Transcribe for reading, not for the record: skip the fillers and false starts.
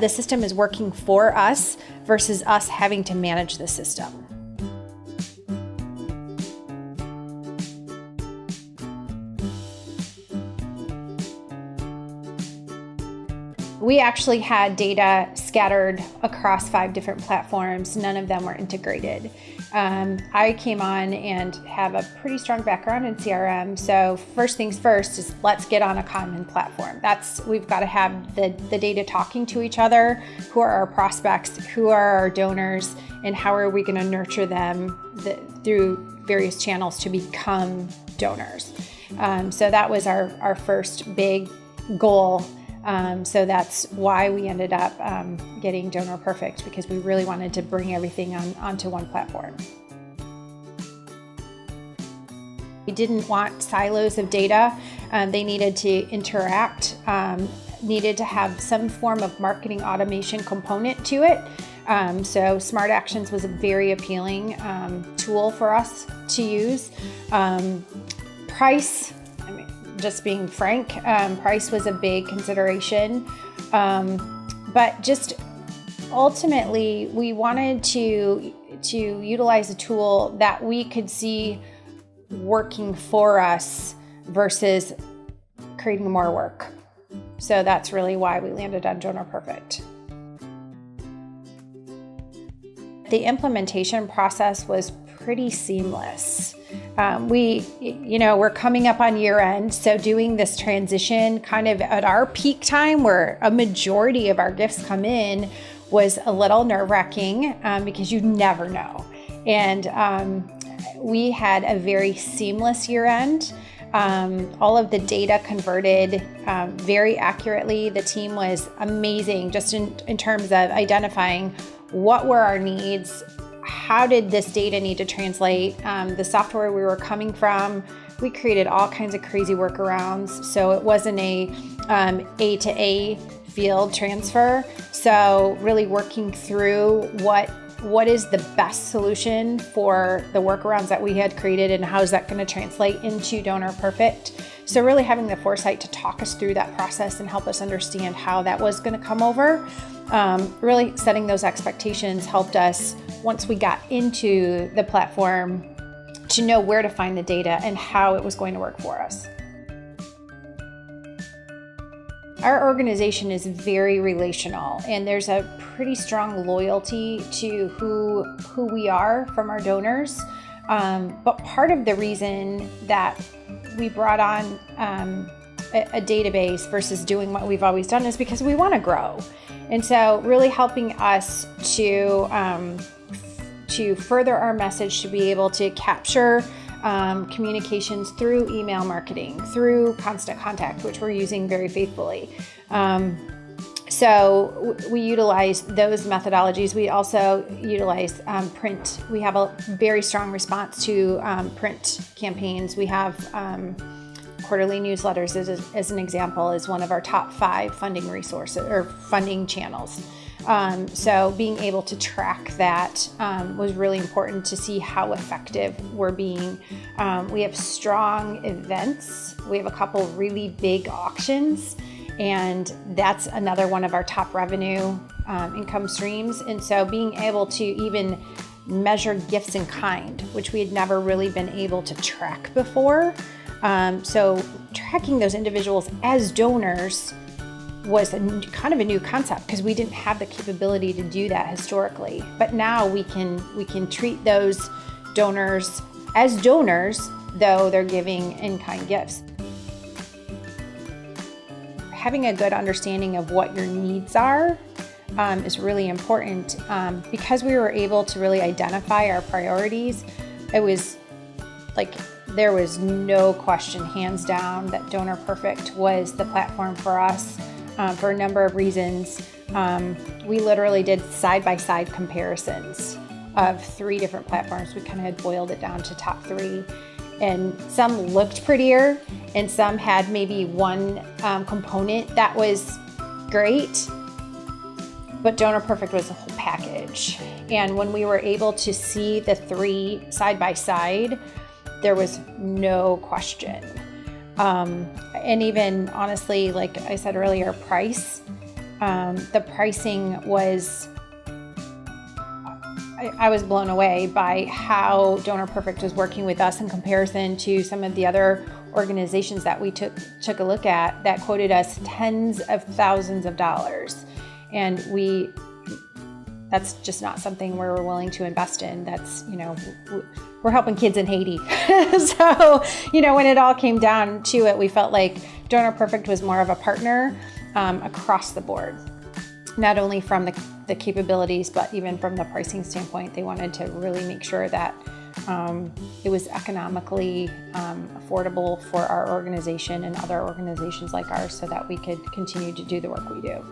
the system is working for us versus us having to manage the system. We actually had data scattered across 5 different platforms. None of them were integrated. I came on and have a pretty strong background in CRM. So first things first is let's get on a common platform. We've got to have the data talking to each other. Who are our prospects? Who are our donors? And how are we going to nurture them through various channels to become donors? So that was our first big goal. So that's why we ended up getting DonorPerfect, because we really wanted to bring everything onto one platform. We didn't want silos of data. They needed to interact, needed to have some form of marketing automation component to it. So Smart Actions was a very appealing tool for us to use. Price, just being frank, price was a big consideration, but just ultimately we wanted to utilize a tool that we could see working for us versus creating more work. So that's really why we landed on DonorPerfect. The implementation process was pretty seamless. We're coming up on year end, so doing this transition kind of at our peak time where a majority of our gifts come in was a little nerve-wracking because you never know. And we had a very seamless year end. All of the data converted very accurately. The team was amazing just in terms of identifying what were our needs. How did this data need to translate? The software we were coming from, we created all kinds of crazy workarounds. So it wasn't a to A field transfer. So really working through what is the best solution for the workarounds that we had created and how is that going to translate into DonorPerfect. So really having the foresight to talk us through that process and help us understand how that was going to come over. Really setting those expectations helped us, once we got into the platform, to know where to find the data and how it was going to work for us. Our organization is very relational, and there's a pretty strong loyalty to who we are from our donors. But part of the reason that we brought on a database versus doing what we've always done is because we want to grow. And so really helping us to further our message, to be able to capture communications through email marketing, through Constant Contact, which we're using very faithfully. So we utilize those methodologies. We also utilize print. We have a very strong response to print campaigns. We have quarterly newsletters, as an example, is one of our top 5 funding resources or funding channels. So being able to track that was really important to see how effective we're being. We have strong events. We have a couple really big auctions, and that's another one of our top revenue income streams. And so being able to even measure gifts in kind, which we had never really been able to track before. So tracking those individuals as donors was kind of a new concept because we didn't have the capability to do that historically. But now we can treat those donors as donors, though they're giving in-kind gifts. Having a good understanding of what your needs are is really important because we were able to really identify our priorities. It was like there was no question, hands down, that DonorPerfect was the platform for us for a number of reasons. We literally did side-by-side comparisons of 3 different platforms. We kind of had boiled it down to top 3. And some looked prettier, and some had maybe one component that was great, but DonorPerfect was the whole package. And when we were able to see the 3 side by side, there was no question. And even honestly, like I said earlier, price. The pricing was, I was blown away by how DonorPerfect was working with us in comparison to some of the other organizations that we took a look at that quoted us tens of thousands of dollars. And that's just not something we're willing to invest in. That's, we're helping kids in Haiti. So, when it all came down to it, we felt like DonorPerfect was more of a partner across the board, not only from the capabilities, but even from the pricing standpoint. They wanted to really make sure that it was economically affordable for our organization and other organizations like ours so that we could continue to do the work we do.